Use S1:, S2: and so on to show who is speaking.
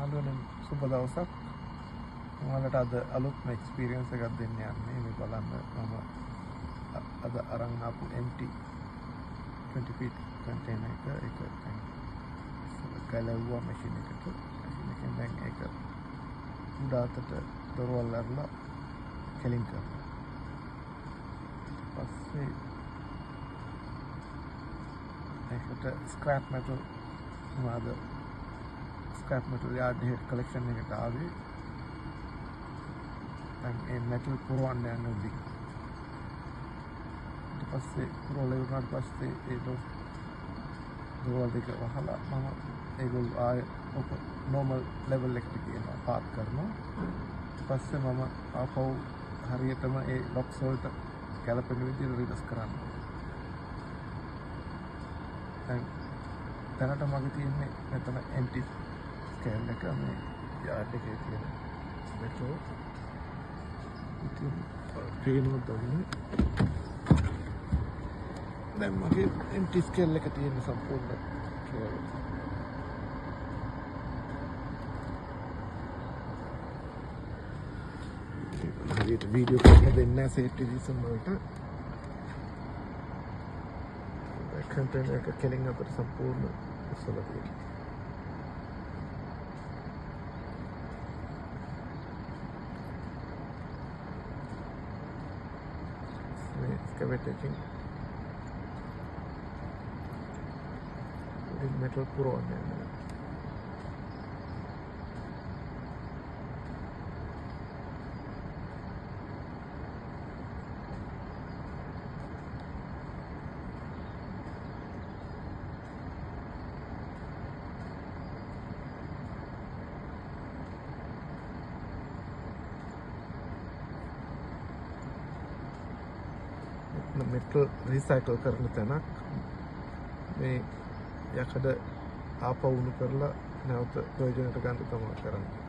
S1: යාළුවනේ සුබ දවසක්. ඔයාලට අද අලුත්ම එක්ස්පීරියන්ස් එකක් දෙන්න යන්නේ. මේ බලන්න මම අද අරන් ආපු empty 20 feet container එක ගලවුවා මැෂින් එකට. මැෂින් එකෙන් දැන් ඒක උඩට දොරවල් අරලා කෙලින් කරනවා. පස්සේ ඒකට ස්ක්‍රැප් මෙටල් මොනවාද scrap metal yard head collection එකට ආවේ. දැන් මේ මෙටල් පුරවන්න යන උදේ. ඊට පස්සේ පුරවලා ඉවරනාට පස්සේ ඒක දොරවල් දෙක වහලා මම ඒගොල්ලෝ ආයේ normal level එකට ගියනවා පාත් කරනවා. ඊට පස්සේ මම ආපහු හරියටම ඒ ලොක්ස් වලට ගැලපෙන විදිහට රිවර්ස් කරනවා. දැනට මගේ තියෙන්නේ මෙතන empty scale එක මේ yard එකේ තියෙන මෙතන ඉතින් පේනවා දැන් මගේ empty scale එක තියෙන සම්පූර්ණ හරියට වීඩියෝ කරන්න දෙන්නේ නැහැ සේෆ්ටි රීසන් වලට. कंटेनर का केलिंग पर संपूर्ण सुलभ excavating metal pro metal recycle කරන තැනක් මේ යකඩ ආපවු උණු කරලා නැවත ප්‍රයෝජනයට ගන්න තමයි කරන්නේ.